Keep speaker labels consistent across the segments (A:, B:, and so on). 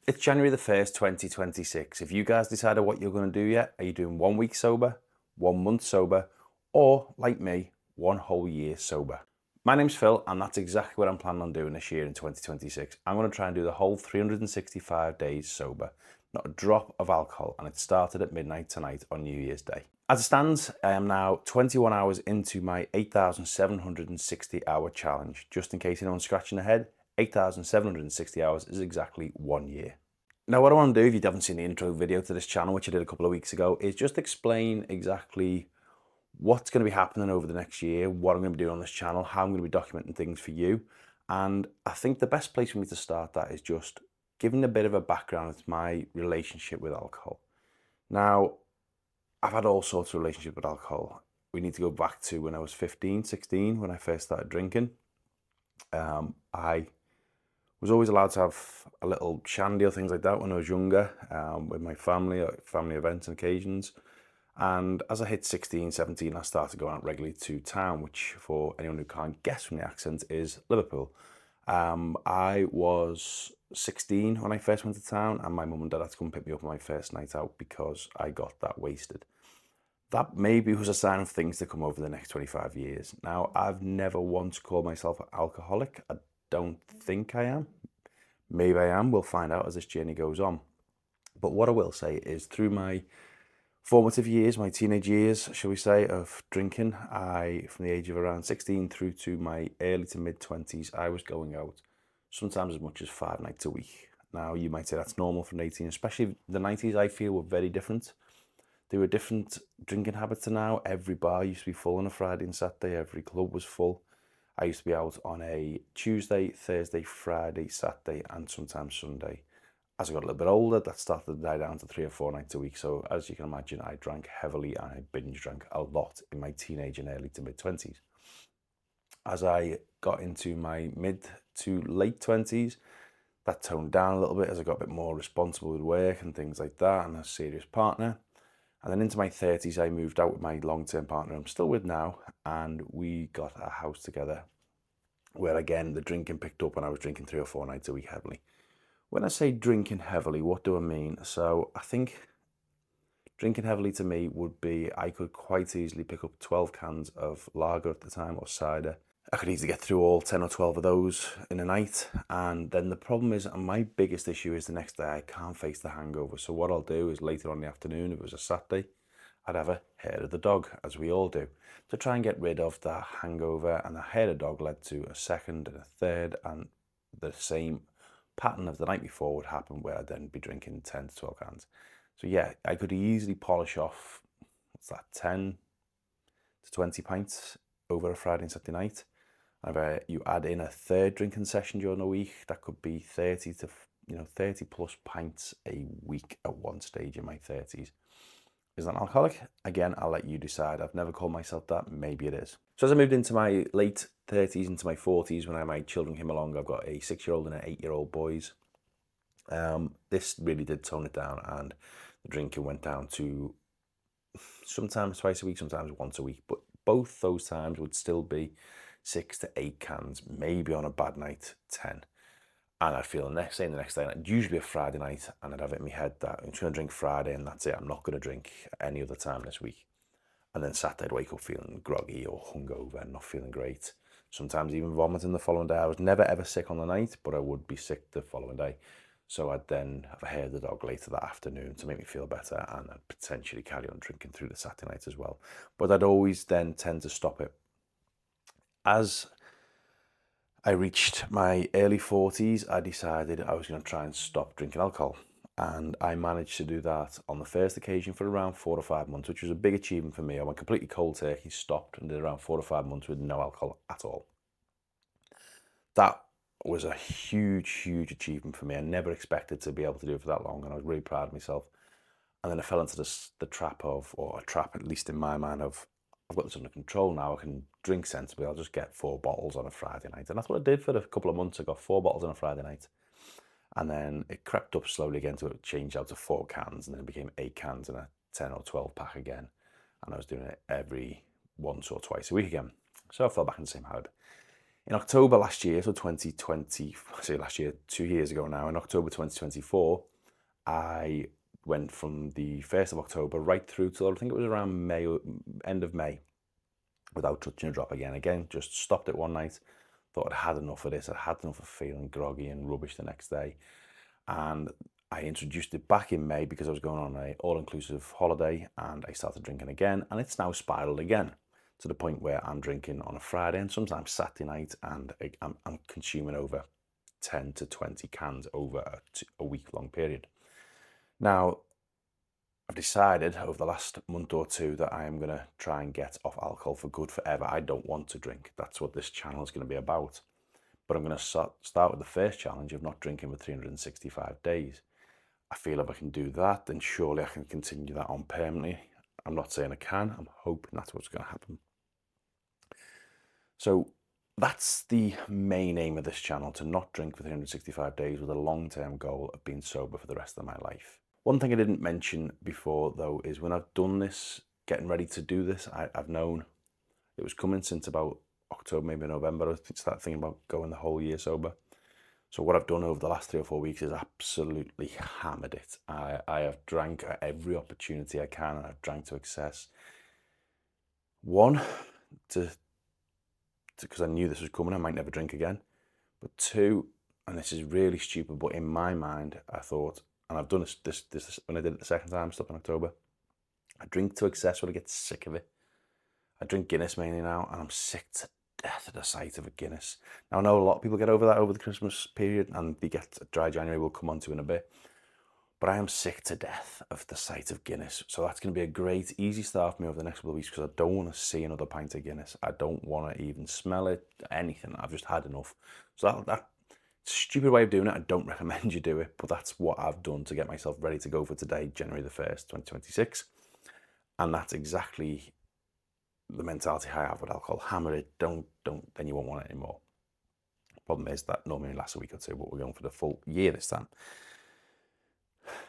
A: It's January the 1st, 2026. If you guys decided what you're going to do yet, are you doing 1 week sober, 1 month sober, or like me, 1 whole year sober? My name's Phil, and that's exactly what I'm planning on doing this year in 2026. I'm going to try and do the whole 365 days sober, not a drop of alcohol, and it started at midnight tonight on New Year's Day. As it stands, I am now 21 hours into my 8,760 hour challenge. Just in case anyone's scratching their head, 8,760 hours is exactly 1 year. Now, what I want to do, if you haven't seen the intro video to this channel, which I did a couple of weeks ago, is just explain exactly what's going to be happening over the next year, what I'm going to be doing on this channel, how I'm going to be documenting things for you. And I think the best place for me to start that is just giving a bit of a background to my relationship with alcohol. Now, I've had all sorts of relationships with alcohol. We need to go back to when I was 15, 16, when I first started drinking. I was always allowed to have a little shandy or things like that when I was younger, with my family, at family events and occasions. And as I hit 16, 17, I started going out regularly to town, which for anyone who can't guess from the accent is Liverpool. I was 16 when I first went to town, and my mum and dad had to come pick me up on my first night out because I got that wasted. That maybe was a sign of things to come over the next 25 years. Now, I've never once called myself an alcoholic. I don't think I am. Maybe I am. We'll find out as this journey goes on. But what I will say is through my formative years, my teenage years, shall we say, of drinking, from the age of around 16 through to my early to mid 20s, I was going out sometimes as much as 5 nights a week. Now, you might say that's normal for an 18, especially the 90s, I feel, were very different. There were different drinking habits to now. Every bar used to be full on a Friday and Saturday. Every club was full. I used to be out on a Tuesday, Thursday, Friday, Saturday, and sometimes Sunday. As I got a little bit older, that started to die down to 3 or 4 nights a week. So as you can imagine, I drank heavily and I binge drank a lot in my teenage and early to mid 20s. As I got into my mid to late 20s, that toned down a little bit as I got a bit more responsible with work and things like that, and a serious partner. And then into my 30s, I moved out with my long-term partner I'm still with now, and we got a house together where, again, the drinking picked up and I was drinking 3 or 4 nights a week heavily. When I say drinking heavily, what do I mean? So I think drinking heavily to me would be I could quite easily pick up 12 cans of lager at the time or cider. I could easily get through all 10 or 12 of those in a night. And then the problem is, and my biggest issue is the next day I can't face the hangover. So what I'll do is later on in the afternoon, if it was a Saturday, I'd have a hair of the dog, as we all do, to try and get rid of the hangover. And the hair of the dog led to a second and a third, and the same pattern of the night before would happen where I'd then be drinking 10 to 12 cans. So yeah, I could easily polish off, what's that, 10 to 20 pints over a Friday and Saturday night. And if you add in a third drinking session during the week, that could be 30 to 30 plus pints a week at one stage in my 30s. Is that an alcoholic? Again, I'll let you decide. I've never called myself that. Maybe it is. So as I moved into my late 30s, into my 40s, when my children came along, I've got a 6-year-old and an 8-year-old boys. This really did tone it down, and the drinking went down to sometimes twice a week, sometimes once a week. But both those times would still be 6 to 8 cans, maybe on a bad night, 10. And I'd feel the next day and the next day, and it'd usually be a Friday night, and I'd have it in my head that I'm just going to drink Friday and that's it. I'm not going to drink any other time this week. And then Saturday I'd wake up feeling groggy or hungover and not feeling great. Sometimes even vomiting the following day. I was never ever sick on the night, but I would be sick the following day. So I'd then have a hair of the dog later that afternoon to make me feel better, and I'd potentially carry on drinking through the Saturday night as well. But I'd always then tend to stop it. As I reached my early 40s, I decided I was going to try and stop drinking alcohol. And I managed to do that on the first occasion for around 4 or 5 months, which was a big achievement for me. I went completely cold turkey, stopped, and did around 4 or 5 months with no alcohol at all. That was a huge, huge achievement for me. I never expected to be able to do it for that long, and I was really proud of myself. And then I fell into the trap of, or a trap at least in my mind, of I've got this under control now. I can drink sensibly. I'll just get 4 bottles on a Friday night. And that's what I did for a couple of months. I got 4 bottles on a Friday night. And then it crept up slowly again to change out to 4 cans. And then it became 8 cans and a 10 or 12 pack again. And I was doing it every once or twice a week again. So I fell back in the same habit. In October last year, so 2020, I say last year, 2 years ago now, in October 2024, I went from the 1st of October right through till I think it was around May, end of May, without touching a drop again. Again, just stopped it one night, thought I'd had enough of this. I'd had enough of feeling groggy and rubbish the next day. And I introduced it back in May because I was going on an all-inclusive holiday, and I started drinking again, and it's now spiraled again to the point where I'm drinking on a Friday and sometimes Saturday night, and I'm consuming over 10 to 20 cans over a week-long period. Now, I've decided over the last month or two that I am going to try and get off alcohol for good forever. I don't want to drink. That's what this channel is going to be about. But I'm going to start with the first challenge of not drinking for 365 days. I feel if I can do that, then surely I can continue that on permanently. I'm not saying I can. I'm hoping that's what's going to happen. So that's the main aim of this channel, to not drink for 365 days with a long-term goal of being sober for the rest of my life. One thing I didn't mention before, though, is when I've done this, getting ready to do this, I've known it was coming since about October, maybe November. I started thinking about going the whole year sober. So what I've done over the last 3 or 4 weeks is absolutely hammered it. I have drank at every opportunity I can, and I've drank to excess. One, because I knew this was coming, I might never drink again. But two, and this is really stupid, but in my mind, I thought, and I've done this when I did it the second time, stuff in October, I drink to excess when I get sick of it. I drink Guinness mainly now, and I'm sick to death at the sight of a Guinness. Now, I know a lot of people get over that over the Christmas period, and they get dry January, we'll come on to in a bit. But I am sick to death of the sight of Guinness. So that's going to be a great, easy start for me over the next couple of weeks, because I don't want to see another pint of Guinness. I don't want to even smell it, anything. I've just had enough. So that stupid way of doing it, I don't recommend you do it, but that's what I've done to get myself ready to go for today, January the 1st, 2026. And that's exactly the mentality I have with alcohol. Hammer it, don't, then you won't want it anymore. Problem is that normally lasts a week or two, but we're going for the full year this time.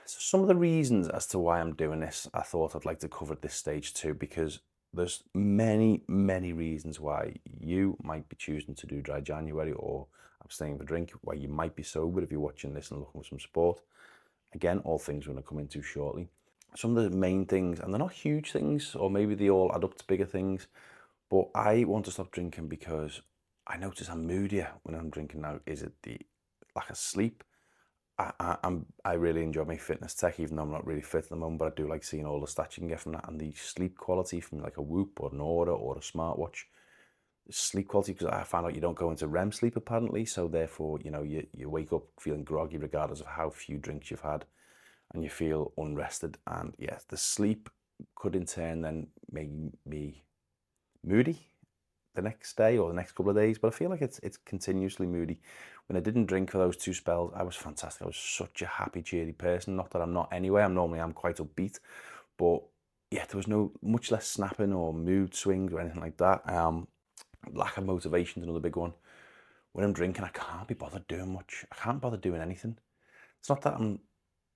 A: So some of the reasons as to why I'm doing this, I thought I'd like to cover at this stage too, because there's many, many reasons why you might be choosing to do dry January or abstaining from drink, why you might be sober if you're watching this and looking for some support. Again, all things we're going to come into shortly. Some of the main things, and they're not huge things, or maybe they all add up to bigger things, but I want to stop drinking because I notice I'm moodier when I'm drinking now. Is it the lack of sleep? I really enjoy my fitness tech, even though I'm not really fit at the moment, but I do like seeing all the stats you can get from that, and the sleep quality from like a Whoop or an Oura or a smartwatch. Sleep quality, because I found out you don't go into REM sleep apparently, so therefore, you know, you wake up feeling groggy regardless of how few drinks you've had, and you feel unrested. And yes, the sleep could in turn then make me moody the next day or the next couple of days, but I feel like it's continuously moody. When I didn't drink for those 2 spells, I was fantastic. I was such a happy, cheery person. Not that I'm not anyway. I'm quite upbeat, but yeah, there was much less snapping or mood swings or anything like that. Lack of motivation is another big one. When I'm drinking, I can't be bothered doing much. I can't bother doing anything. It's not that I'm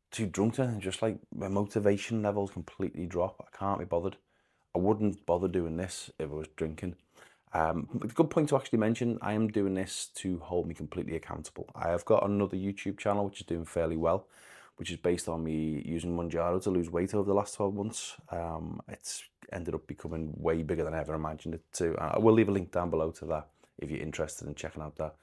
A: too drunk to anything, just like my motivation levels completely drop. I can't be bothered. I wouldn't bother doing this if I was drinking. A good point to actually mention, I am doing this to hold me completely accountable. I have got another YouTube channel which is doing fairly well, which is based on me using Manjaro to lose weight over the last 12 months. It's ended up becoming way bigger than I ever imagined it to. I will leave a link down below to that if you're interested in checking out that.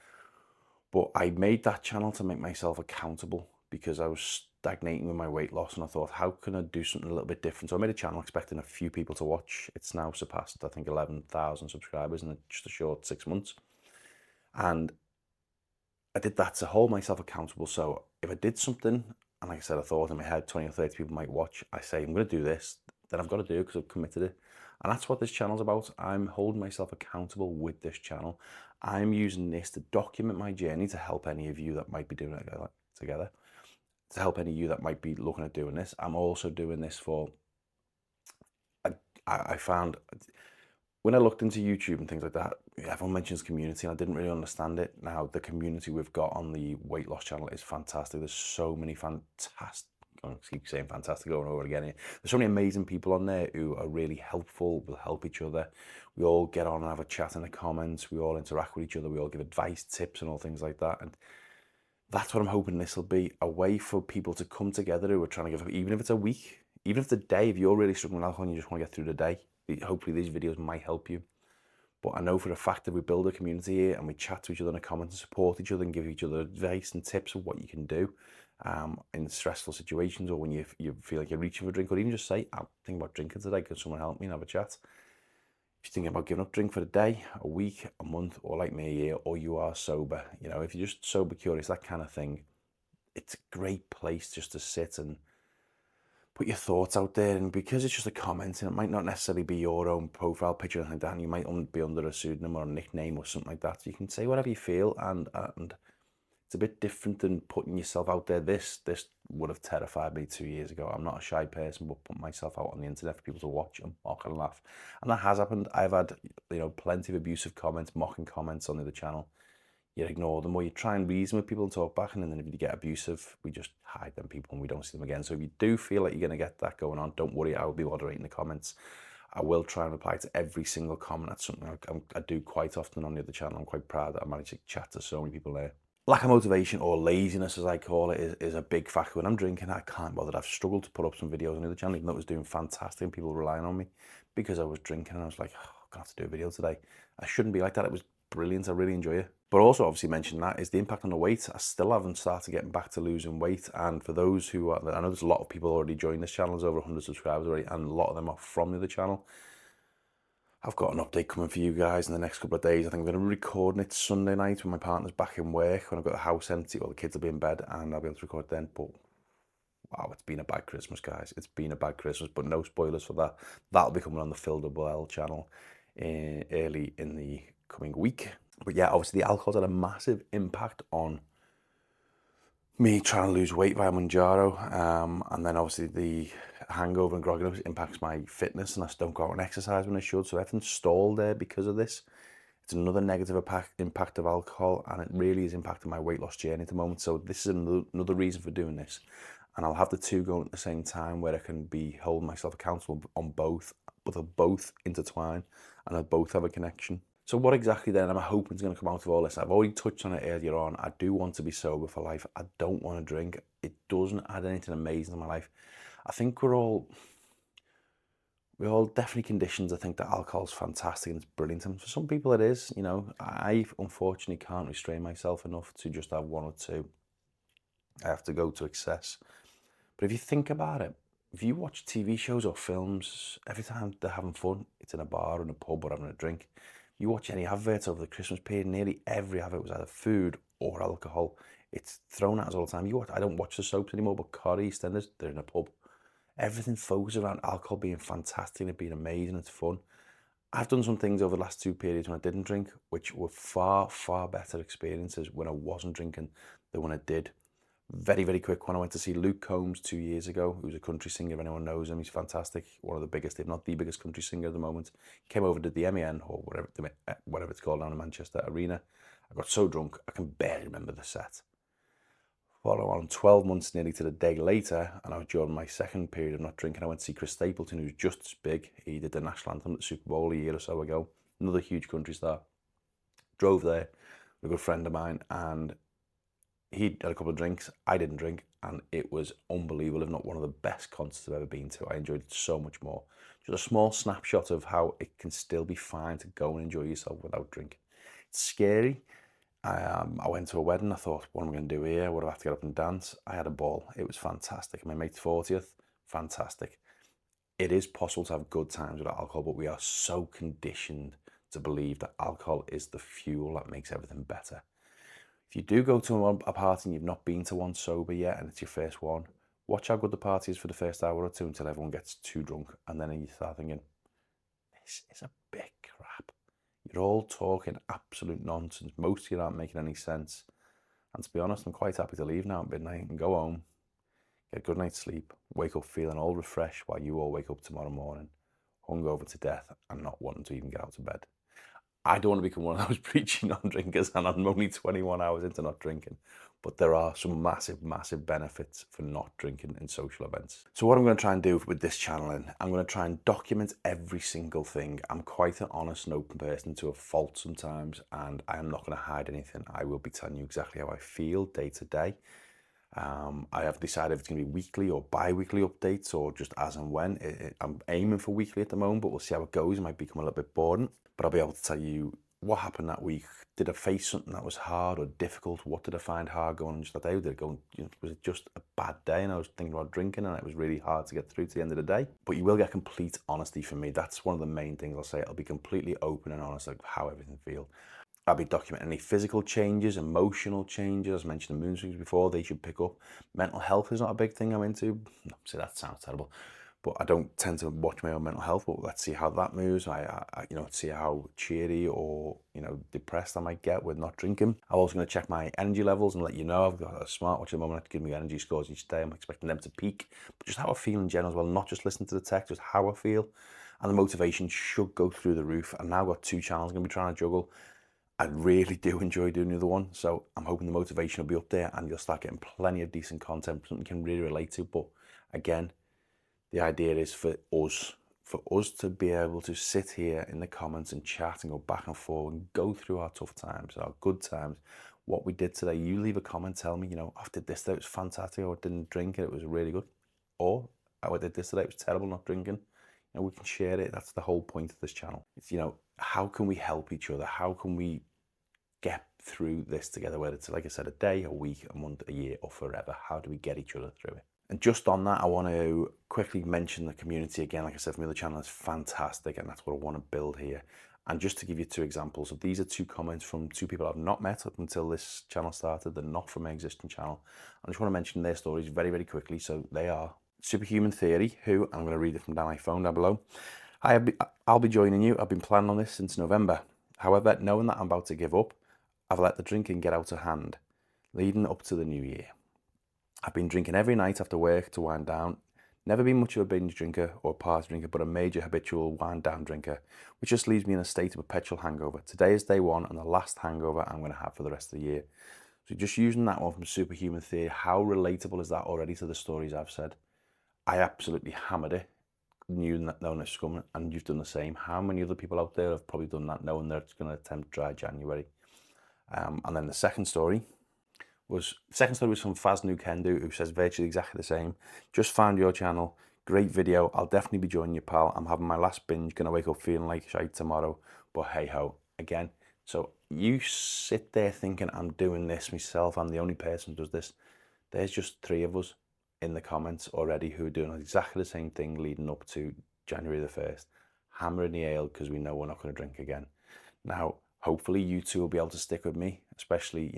A: But I made that channel to make myself accountable because I was stagnating with my weight loss, and I thought, how can I do something a little bit different? So I made a channel expecting a few people to watch. It's now surpassed, I think, 11,000 subscribers in just a short 6 months. And I did that to hold myself accountable. So if I did something, and like I said, I thought in my head 20 or 30 people might watch, I say, I'm going to do this, then I've got to do it because I've committed it. And that's what this channel's about. I'm holding myself accountable with this channel. I'm using this to document my journey to help any of you that might be doing it together, to help any of you that might be looking at doing this. I'm also doing this for, I found, when I looked into YouTube and things like that, everyone mentions community, and I didn't really understand it. Now, the community we've got on the weight loss channel is fantastic. There's so many fantastic, I keep saying fantastic over and over again here. There's so many amazing people on there who are really helpful, will help each other. We all get on and have a chat in the comments. We all interact with each other. We all give advice, tips, and all things like that. And that's what I'm hoping this will be, a way for people to come together who are trying to give up, even if it's a week, even if it's a day, if you're really struggling with alcohol and you just want to get through the day. Hopefully these videos might help you. But I know for a fact that we build a community here and we chat to each other in the comments and support each other and give each other advice and tips of what you can do in stressful situations, or when you feel like you're reaching for a drink, or even just say, I'm thinking about drinking today, can someone help me, and have a chat. If you're thinking about giving up drink for a day, a week, a month, or like me a year, or you are sober, you know, if you're just sober curious, that kind of thing, it's a great place just to sit and put your thoughts out there. And because it's just a comment, and it might not necessarily be your own profile picture or anything like that, and you might be under a pseudonym or a nickname or something like that, so you can say whatever you feel, and it's a bit different than putting yourself out there. This would have terrified me 2 years ago. I'm not a shy person, but putting myself out on the internet for people to watch and mock and laugh, and that has happened. I've had, you know, plenty of abusive comments, mocking comments on the other channel. You ignore them, or you try and reason with people and talk back, and then if you get abusive, we just hide them people and we don't see them again. So if you do feel like you're going to get that going on, don't worry, I will be moderating the comments. I will try and reply to every single comment. That's something I do quite often on the other channel. I'm quite proud that I managed to chat to so many people there. Lack of motivation, or laziness as I call it, is a big factor. When I'm drinking, I can't bother. I've struggled to put up some videos on the other channel, even though it was doing fantastic and people were relying on me, because I was drinking, and I was like, oh, I'm gonna have to do a video today. I shouldn't be like that. It was brilliant. I really enjoy it. But also, obviously, mentioned that is the impact on the weight. I still haven't started getting back to losing weight. And for those who are, I know there's a lot of people already joined this channel. There's over 100 subscribers already, and a lot of them are from the other channel. I've got an update coming for you guys in the next couple of days. I think I'm going to be recording it Sunday night when my partner's back in work, when I've got the house empty, well, the kids will be in bed, and I'll be able to record then. But wow, it's been a bad Christmas, guys. It's been a bad Christmas, but no spoilers for that. That'll be coming on the Phil Double L channel early in the coming week. But yeah, obviously the alcohol's had a massive impact on me trying to lose weight via Manjaro, and then obviously the hangover and grogginess impacts my fitness, and I don't go out and exercise when I should, so everything's stalled there because of this. It's another negative impact of alcohol, and it really is impacting my weight loss journey at the moment. So this is another reason for doing this, and I'll have the two going at the same time, where I can be holding myself accountable on both, but they'll both intertwine and they'll both have a connection. So what exactly then am I hoping is going to come out of all this? I've already touched on it earlier on. I do want to be sober for life. I don't want to drink. It doesn't add anything amazing to my life. I think we're all definitely conditioned to think that alcohol's fantastic and it's brilliant. And for some people it is, you know. I unfortunately can't restrain myself enough to just have one or two. I have to go to excess. But if you think about it, if you watch TV shows or films, every time they're having fun, it's in a bar or in a pub or having a drink. You watch any adverts over the Christmas period, nearly every advert was either food or alcohol. It's thrown at us all the time. I don't watch the soaps anymore, but Corrie, EastEnders, they're in a pub. Everything focuses around alcohol being fantastic and it being amazing, it's fun. I've done some things over the last two periods when I didn't drink, which were far, far better experiences when I wasn't drinking than when I did. Very, very quick one. I went to see Luke Combs 2 years ago, who's a country singer, if anyone knows him. He's fantastic. One of the biggest, if not the biggest country singer at the moment. Came over to the MEN, or whatever it's called, down in Manchester Arena. I got so drunk, I can barely remember the set. Follow on 12 months nearly to the day later, and I was during my second period of not drinking. I went to see Chris Stapleton, who's just as big. He did the national anthem at the Super Bowl a year or so ago. Another huge country star. Drove there with a good friend of mine, and he had a couple of drinks. I didn't drink, and it was unbelievable, if not one of the best concerts I've ever been to. I enjoyed it so much more. Just a small snapshot of how it can still be fine to go and enjoy yourself without drinking. It's scary. I went to a wedding. I thought, what am I going to do here? What do I have to get up and dance? I had a ball. It was fantastic. My mate's 40th, fantastic. It is possible to have good times with alcohol, but we are so conditioned to believe that alcohol is the fuel that makes everything better. If you do go to a party and you've not been to one sober yet, and it's your first one, watch how good the party is for the first hour or two until everyone gets too drunk, and then you start thinking, this is a bit crap. You're all talking absolute nonsense. Most of you aren't making any sense. And to be honest, I'm quite happy to leave now at midnight and go home, get a good night's sleep, wake up feeling all refreshed while you all wake up tomorrow morning, hungover to death and not wanting to even get out of bed. I don't want to become one of those preaching non-drinkers, and I'm only 21 hours into not drinking. but there are some massive, massive benefits for not drinking in social events. So what I'm going to try and do with this channel, I'm going to try and document every single thing. I'm quite an honest and open person to a fault sometimes, and I am not going to hide anything. I will be telling you exactly how I feel day to day. I have decided if it's going to be weekly or bi-weekly updates or just as and when. I'm aiming for weekly at the moment, but we'll see how it goes. It might become a little bit boring, but I'll be able to tell you what happened that week. Did I face something that was hard or difficult? What did I find hard going on just that day? Did it go, was it just a bad day and I was thinking about drinking and it was really hard to get through to the end of the day? But you will get complete honesty from me. That's one of the main things I'll say. I'll be completely open and honest, like how everything feels. I'll be documenting any physical changes, emotional changes. As mentioned the mood swings before, they should pick up. Mental health is not a big thing I'm into. See, that sounds terrible, but I don't tend to watch my own mental health. But let's see how that moves. I see how cheery or depressed I might get with not drinking. I'm also going to check my energy levels and let you know. I've got a smartwatch at the moment that gives me energy scores each day. I'm expecting them to peak, but just how I feel in general as well. Not just listening to the text, just how I feel, and the motivation should go through the roof. I've now got 2 channels I'm going to be trying to juggle. I really do enjoy doing the other one, so I'm hoping the motivation will be up there and you'll start getting plenty of decent content, something you can really relate to. But again, the idea is for us to be able to sit here in the comments and chat and go back and forth and go through our tough times, our good times, what we did today. You leave a comment, tell me, I did this today, it was fantastic, or I didn't drink it, it was really good. Or I did this today, it was terrible not drinking. We can share it. That's the whole point of this channel. It's, how can we help each other? How can we get through this together, whether it's, like I said, a day, a week, a month, a year, or forever? How do we get each other through it? And just on that, I want to quickly mention the community again. Like I said, for me, the channel is fantastic, and that's what I want to build here. And just to give you 2 examples, so these are 2 comments from 2 people I've not met up until this channel started. They're not from my existing channel. I just want to mention their stories very, very quickly. So they are Superhuman Theory, who, I'm going to read it from down my phone down below. I'll be joining you. I've been planning on this since November. However, knowing that I'm about to give up, I've let the drinking get out of hand, leading up to the new year. I've been drinking every night after work to wind down. Never been much of a binge drinker or party drinker, but a major habitual wind down drinker, which just leaves me in a state of perpetual hangover. Today is day 1 and the last hangover I'm going to have for the rest of the year. So just using that one from Superhuman Theory, how relatable is that already to the stories I've said? I absolutely hammered it, knowing this was coming, and you've done the same. How many other people out there have probably done that, knowing they're going to attempt dry January? And then the second story was from Faz Nukendu, who says virtually exactly the same. Just found your channel, great video. I'll definitely be joining you, pal. I'm having my last binge, gonna wake up feeling like shite tomorrow, but hey ho. Again, so you sit there thinking I'm doing this myself, I'm the only person who does this. There's just 3 of us in the comments already who are doing exactly the same thing leading up to January the 1st, hammering the ale because we know we're not going to drink again. Now, hopefully you 2 will be able to stick with me, especially,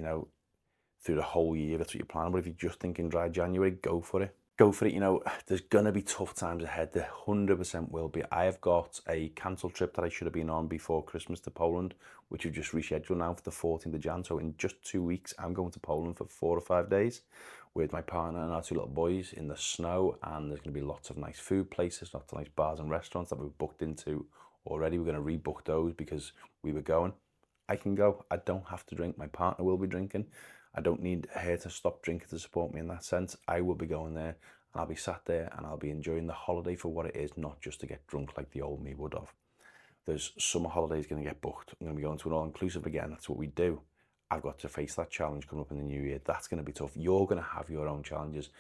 A: through the whole year. That's what you're planning. But if you're just thinking dry January, go for it. Go for it. There's going to be tough times ahead. There 100% will be. I have got a cancelled trip that I should have been on before Christmas to Poland, which we've just rescheduled now for the 14th of Jan. So in just 2 weeks, I'm going to Poland for 4 or 5 days with my partner and our 2 little boys in the snow. And there's going to be lots of nice food places, lots of nice bars and restaurants that we've booked into already. We're going to rebook those because we were going. I can go. I don't have to drink. My partner will be drinking. I don't need her to stop drinking to support me in that sense. I will be going there and I'll be sat there and I'll be enjoying the holiday for what it is, not just to get drunk like the old me would have. There's summer holidays going to get booked. I'm going to be going to an all-inclusive again. That's what we do. I've got to face that challenge coming up in the new year. That's going to be tough. You're going to have your own challenges.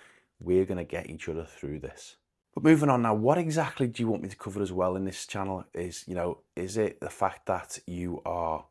A: We're going to get each other through this. But moving on now, what exactly do you want me to cover as well in this channel? Is it the fact that you are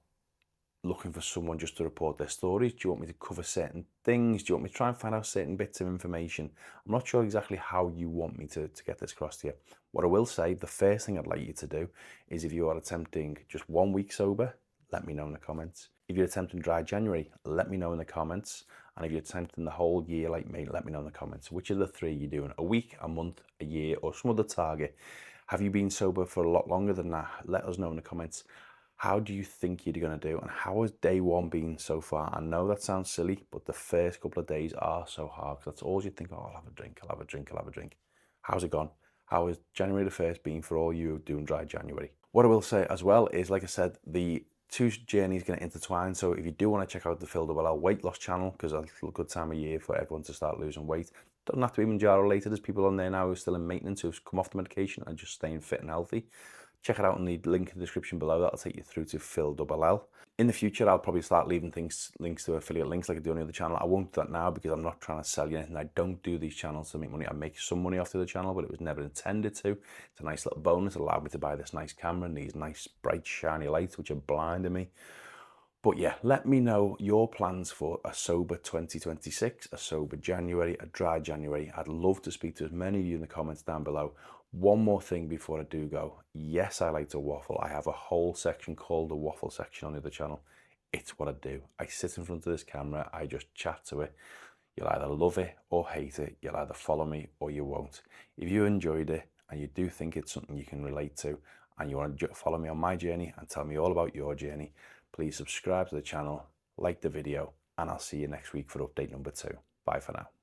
A: looking for someone just to report their stories? Do you want me to cover certain things? Do you want me to try and find out certain bits of information? I'm not sure exactly how you want me to get this across to you. What I will say, the first thing I'd like you to do is, if you are attempting just 1 week sober, let me know in the comments. If you're attempting dry January, let me know in the comments. And if you're attempting the whole year like me, let me know in the comments. Which of the 3 you're doing? A week, a month, a year, or some other target? Have you been sober for a lot longer than that? Let us know in the comments. How do you think you're going to do? And how has day 1 been so far? I know that sounds silly, but the first couple of days are so hard, because that's all you think. Oh, I'll have a drink, I'll have a drink, I'll have a drink. How's it gone? How has January the 1st been for all you doing dry January? What I will say as well is, like I said, the two journeys going to intertwine. So if you do want to check out the Phil Double L weight loss channel, because it's a good time of year for everyone to start losing weight. Doesn't have to be Manjaro related. There's people on there now who are still in maintenance who've come off the medication and just staying fit and healthy. Check it out in the link in the description below. That'll take you through to Phil Double L. In the future, I'll probably start leaving links to affiliate links like I do on the other channel. I won't do that now because I'm not trying to sell you anything. I don't do these channels to make money. I make some money off the other channel, but it was never intended to. It's a nice little bonus. It allowed me to buy this nice camera and these nice bright shiny lights which are blinding me. But yeah, let me know your plans for a sober 2026, a sober January, a dry January. I'd love to speak to as many of you in the comments down below. One more thing before I do go. Yes, I like to waffle. I have a whole section called the waffle section on the other channel. It's what I do. I sit in front of this camera. I just chat to it. You'll either love it or hate it. You'll either follow me or you won't. If you enjoyed it and you do think it's something you can relate to and you want to follow me on my journey and tell me all about your journey, please subscribe to the channel, like the video, and I'll see you next week for update number 2. Bye for now.